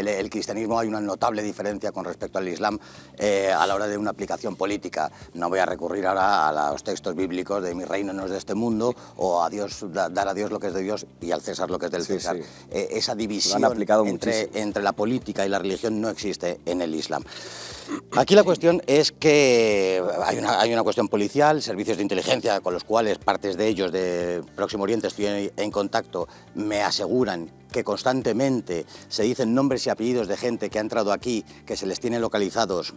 el cristianismo hay una notable diferencia con respecto al Islam a la hora de una aplicación política. No voy a recurrir ahora a los textos bíblicos de mi reino no es de este mundo o a Dios, dar a Dios lo que es de Dios y al César lo que es del César. Sí. Esa división entre la política y la religión no existe en el Islam. Aquí la cuestión es que hay una cuestión policial, servicios de inteligencia con los cuales partes de ellos de Próximo Oriente estoy en contacto, me aseguran que constantemente se dicen nombres y apellidos de gente que ha entrado aquí, que se les tiene localizados,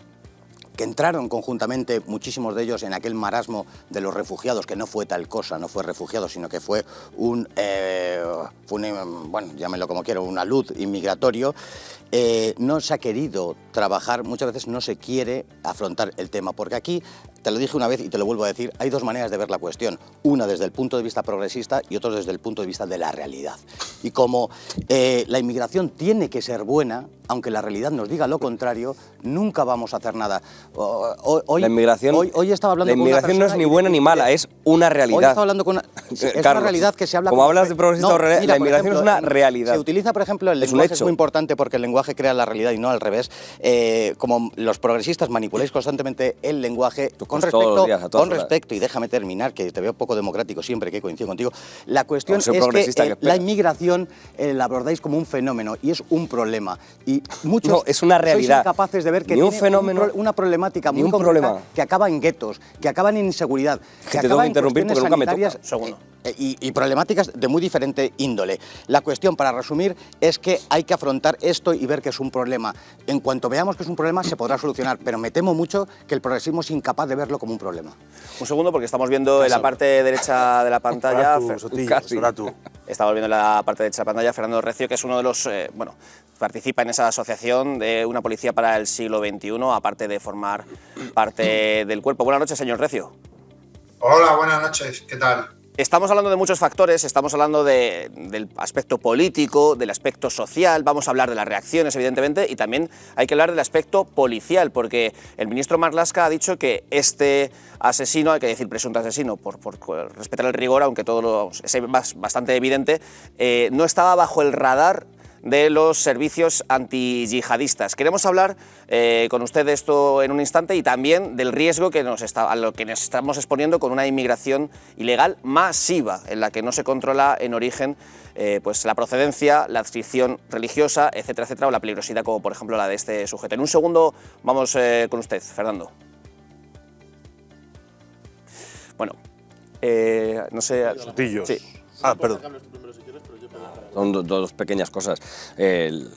que entraron conjuntamente, muchísimos de ellos, en aquel marasmo de los refugiados, que no fue tal cosa, no fue refugiados, sino que fue bueno, llámenlo como quiero, un alud inmigratorio. No se ha querido trabajar, muchas veces no se quiere afrontar el tema, porque aquí, te lo dije una vez y te lo vuelvo a decir, hay dos maneras de ver la cuestión, una desde el punto de vista progresista y otra desde el punto de vista de la realidad. Y como la inmigración tiene que ser buena, aunque la realidad nos diga lo contrario, nunca vamos a hacer nada. Hoy estaba hablando la inmigración no es ni buena ni mala, es una realidad. Hoy estaba hablando con es Carlos, una realidad que se habla... Como hablas de progresista o realidad, la inmigración es una realidad. Se utiliza, por ejemplo, el lenguaje es muy importante porque el lenguaje crea la realidad y no al revés. Como los progresistas manipuláis constantemente el lenguaje con respecto, y déjame terminar, que te veo poco democrático siempre que coincido contigo, la cuestión es que la inmigración la abordáis como un fenómeno y es un problema. Y muchos es una realidad. Sois incapaces de ver que tiene una problemática muy compleja que acaba en guetos, que acaban en inseguridad, que acaba en cuestiones sanitarias y problemáticas de muy diferente índole. La cuestión, para resumir, es que hay que afrontar esto y ver que es un problema. En cuanto veamos que es un problema, se podrá solucionar, pero me temo mucho que el progresismo es incapaz de verlo como un problema. Un segundo, porque estamos viendo en la parte derecha de la pantalla... Estamos viendo en la parte derecha de la pantalla Fernando Recio, que es uno de los... participa en esa asociación de una policía para el siglo XXI, aparte de formar parte del cuerpo. Buenas noches, señor Recio. Hola, buenas noches. ¿Qué tal? Estamos hablando de muchos factores, estamos hablando del aspecto político, del aspecto social, vamos a hablar de las reacciones, evidentemente, y también hay que hablar del aspecto policial, porque el ministro Marlaska ha dicho que este asesino, hay que decir presunto asesino, por respetar el rigor, aunque todo es bastante evidente, no estaba bajo el radar de los servicios antiyihadistas. Queremos hablar con usted de esto en un instante y también del riesgo a lo que nos estamos exponiendo con una inmigración ilegal masiva, en la que no se controla en origen pues la procedencia, la adscripción religiosa, etcétera, etcétera, o la peligrosidad, como por ejemplo la de este sujeto. En un segundo vamos con usted, Fernando. Bueno, no sé... Sí. Perdón. Son dos pequeñas cosas.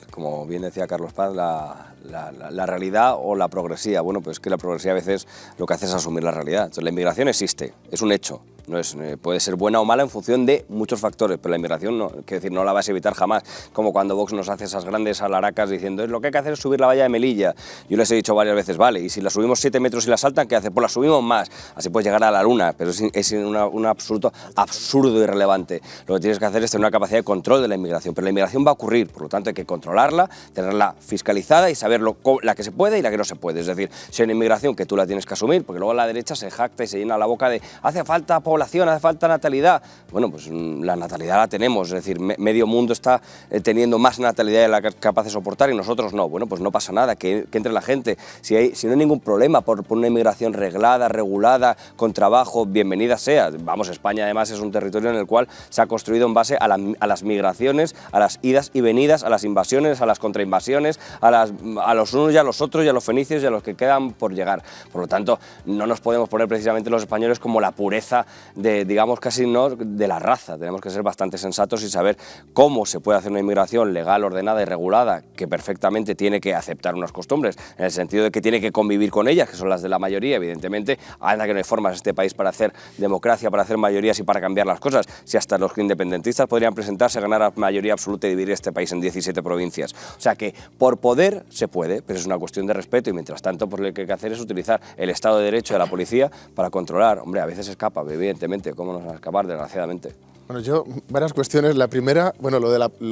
Como bien decía Carlos Paz, la realidad o la progresía. Bueno, pues que la progresía a veces lo que hace es asumir la realidad. Entonces, la inmigración existe, es un hecho. No es, puede ser buena o mala en función de muchos factores, pero la inmigración no, quiero decir, no la vas a evitar jamás. Como cuando Vox nos hace esas grandes alaracas diciendo es lo que hay que hacer es subir la valla de Melilla. Yo les he dicho varias veces, vale, y si la subimos 7 metros y la saltan, ¿qué hace? Pues la subimos más, así puedes llegar a la luna, pero es un absoluto absurdo y irrelevante. Lo que tienes que hacer es tener una capacidad de control de la inmigración, pero la inmigración va a ocurrir, por lo tanto hay que controlarla, tenerla fiscalizada y saber la que se puede y la que no se puede. Es decir, si hay una inmigración que tú la tienes que asumir, porque luego la derecha se jacta y se llena la boca de hace falta población, hace falta natalidad. Bueno, pues la natalidad la tenemos, es decir, medio mundo está teniendo más natalidad de la que es capaz de soportar y nosotros no. Bueno, pues no pasa nada, que entre la gente. Si no hay ningún problema por una inmigración reglada, regulada, con trabajo, bienvenida sea. Vamos, España además es un territorio en el cual se ha construido en base a las migraciones, a las idas y venidas, a las invasiones, a las contrainvasiones, a los unos y a los otros y a los fenicios y a los que quedan por llegar. Por lo tanto, no nos podemos poner precisamente los españoles como la pureza digamos casi no de la raza. Tenemos que ser bastante sensatos y saber cómo se puede hacer una inmigración legal, ordenada y regulada, que perfectamente tiene que aceptar unas costumbres, en el sentido de que tiene que convivir con ellas, que son las de la mayoría, evidentemente. Anda que no hay formas en este país para hacer democracia, para hacer mayorías y para cambiar las cosas. Si hasta los independentistas podrían presentarse, ganar a mayoría absoluta y dividir este país en 17 provincias. O sea que por poder se puede, pero es una cuestión de respeto y mientras tanto pues lo que hay que hacer es utilizar el Estado de Derecho de la policía para controlar. Hombre, a veces escapa, evidentemente, ¿cómo nos va a escapar, desgraciadamente? Bueno, yo, varias cuestiones. La primera, bueno, lo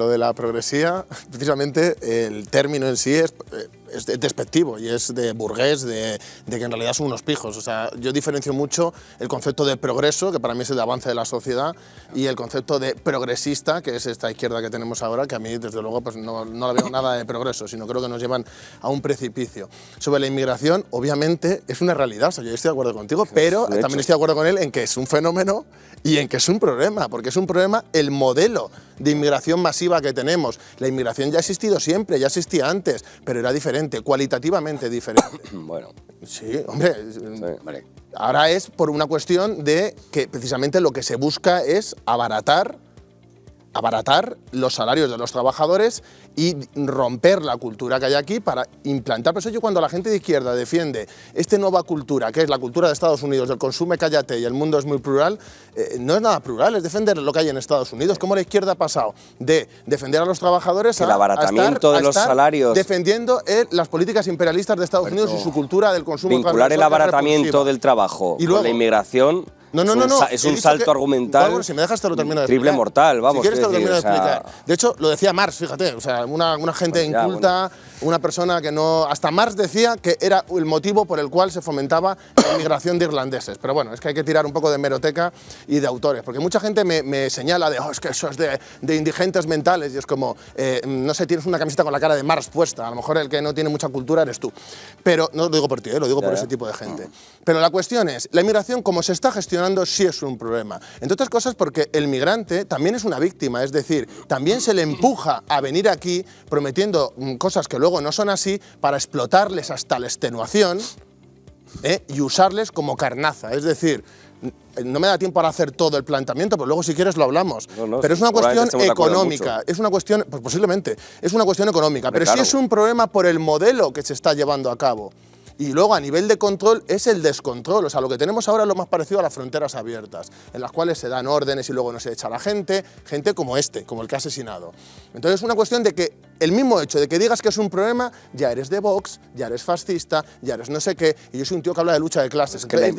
de la progresía, precisamente el término en sí es despectivo y es de burgués, de que en realidad son unos pijos. O sea, yo diferencio mucho el concepto de progreso, que para mí es el de avance de la sociedad, y el concepto de progresista, que es esta izquierda que tenemos ahora, que a mí, desde luego, pues no le veo nada de progreso, sino creo que nos llevan a un precipicio. Sobre la inmigración, obviamente, es una realidad, o sea, yo estoy de acuerdo contigo, pero también estoy de acuerdo con él en que es un fenómeno y en que es un problema, porque es un problema el modelo de inmigración masiva que tenemos. La inmigración ya ha existido siempre, ya existía antes, pero era diferente, cualitativamente diferente. Bueno. Sí, hombre. Ahora es por una cuestión de que precisamente lo que se busca es abaratar los salarios de los trabajadores y romper la cultura que hay aquí para implantar. Por eso yo, cuando la gente de izquierda defiende esta nueva cultura, que es la cultura de Estados Unidos, del consume, cállate y el mundo es muy plural, no es nada plural, es defender lo que hay en Estados Unidos. ¿Cómo la izquierda ha pasado de defender a los trabajadores el abaratamiento de los salarios, defendiendo las políticas imperialistas de Estados Unidos y su cultura del consumo? Vincular el abaratamiento del trabajo con la inmigración. No. Es un salto argumental. Bueno, si me dejas te lo termino de triple explicar. mortal, vamos. Si quieres te lo termino de o sea, explicar. De hecho, lo decía Marx, fíjate, o sea, una gente inculta, una persona que no... Hasta Marx decía que era el motivo por el cual se fomentaba la inmigración de irlandeses. Pero bueno, es que hay que tirar un poco de hemeroteca y de autores, porque mucha gente me señala de, es que eso es de indigentes mentales, y es como, no sé, tienes una camiseta con la cara de Marx puesta, a lo mejor el que no tiene mucha cultura eres tú. Pero no lo digo por ti, lo digo por ese tipo de gente. Pero la cuestión es, la inmigración, como se está gestionando, sí es un problema. Entre otras cosas porque el migrante también es una víctima, es decir, también se le empuja a venir aquí prometiendo cosas que luego no son así para explotarles hasta la extenuación y usarles como carnaza. Es decir, no me da tiempo para hacer todo el planteamiento, pero luego si quieres lo hablamos. Pero es una cuestión económica, es una cuestión, pues posiblemente, es una cuestión económica, pero sí es un problema por el modelo que se está llevando a cabo. Y luego, a nivel de control, es el descontrol. O sea, lo que tenemos ahora es lo más parecido a las fronteras abiertas, en las cuales se dan órdenes y luego no se echa a la gente como como el que ha asesinado. Entonces, es una cuestión de que el mismo hecho de que digas que es un problema, ya eres de Vox, ya eres fascista, ya eres no sé qué, y yo soy un tío que habla de lucha de clases. Entonces, es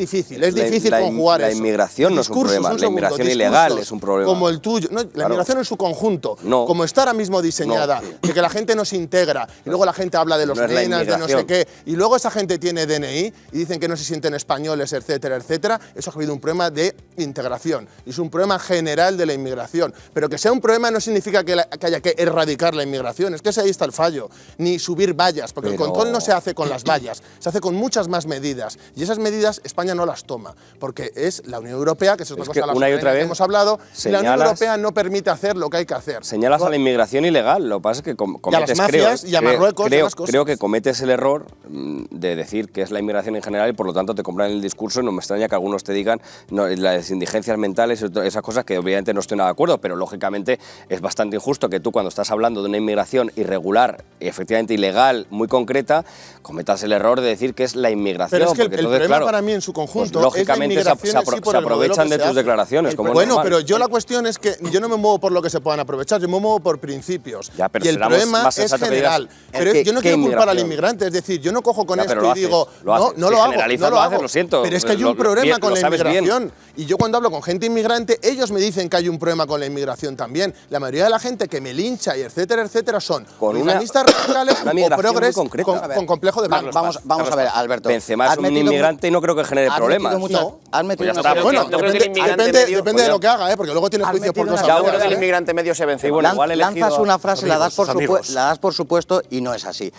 difícil conjugar eso. La inmigración no es un problema, la inmigración ilegal es un problema. Como el tuyo. No, la inmigración en su conjunto, como está ahora mismo diseñada, de que la gente no se integra, y luego la gente habla de los nenas, de no sé qué, y luego esa gente tiene DNI y dicen que no se sienten españoles, etcétera, etcétera. Eso ha habido un problema de integración y es un problema general de la inmigración. Pero que sea un problema no significa que haya que erradicar la inmigración. Es que ahí está el fallo. Ni subir vallas, porque el control no se hace con las vallas, se hace con muchas más medidas. Y esas medidas España no las toma, porque es la Unión Europea, que es otra cosa una y otra vez que hemos hablado, y la Unión Europea no permite hacer lo que hay que hacer. Señalas a la inmigración ilegal, lo que pasa es que cometes, y a las mafias y a Marruecos y las cosas. Creo que cometes el error de decir que es la inmigración en general y por lo tanto te compran el discurso, y no me extraña que algunos te digan las indigencias mentales y esas cosas, que obviamente no estoy nada de acuerdo, pero lógicamente es bastante injusto que tú, cuando estás hablando de una inmigración irregular y efectivamente ilegal, muy concreta, cometas el error de decir que es la inmigración. Pero es que el problema para mí en su conjunto, pues, lógicamente es la inmigración se aprovechan de tus declaraciones. Bueno, pero yo la cuestión es que yo no me muevo por lo que se puedan aprovechar, yo me muevo por principios. Ya, pero y el problema es general. Pero yo no quiero culpar al inmigrante, es decir, yo no cojo con esto y digo, no lo hago. Lo siento. Pero es que hay un problema con la inmigración. Y yo, cuando hablo con gente inmigrante, ellos me dicen que hay un problema con la inmigración también. La mayoría de la gente que me lincha y etcétera, etcétera, son islamistas radicales o progres con complejo de blancos. Vamos a ver, Alberto. Benzema es un inmigrante y no creo que genere problemas. Has metido bueno, depende de lo que haga, porque luego tienes juicios por cosas. Yo creo que el inmigrante medio se vence. Lanzas una frase, la das por supuesto y no es así.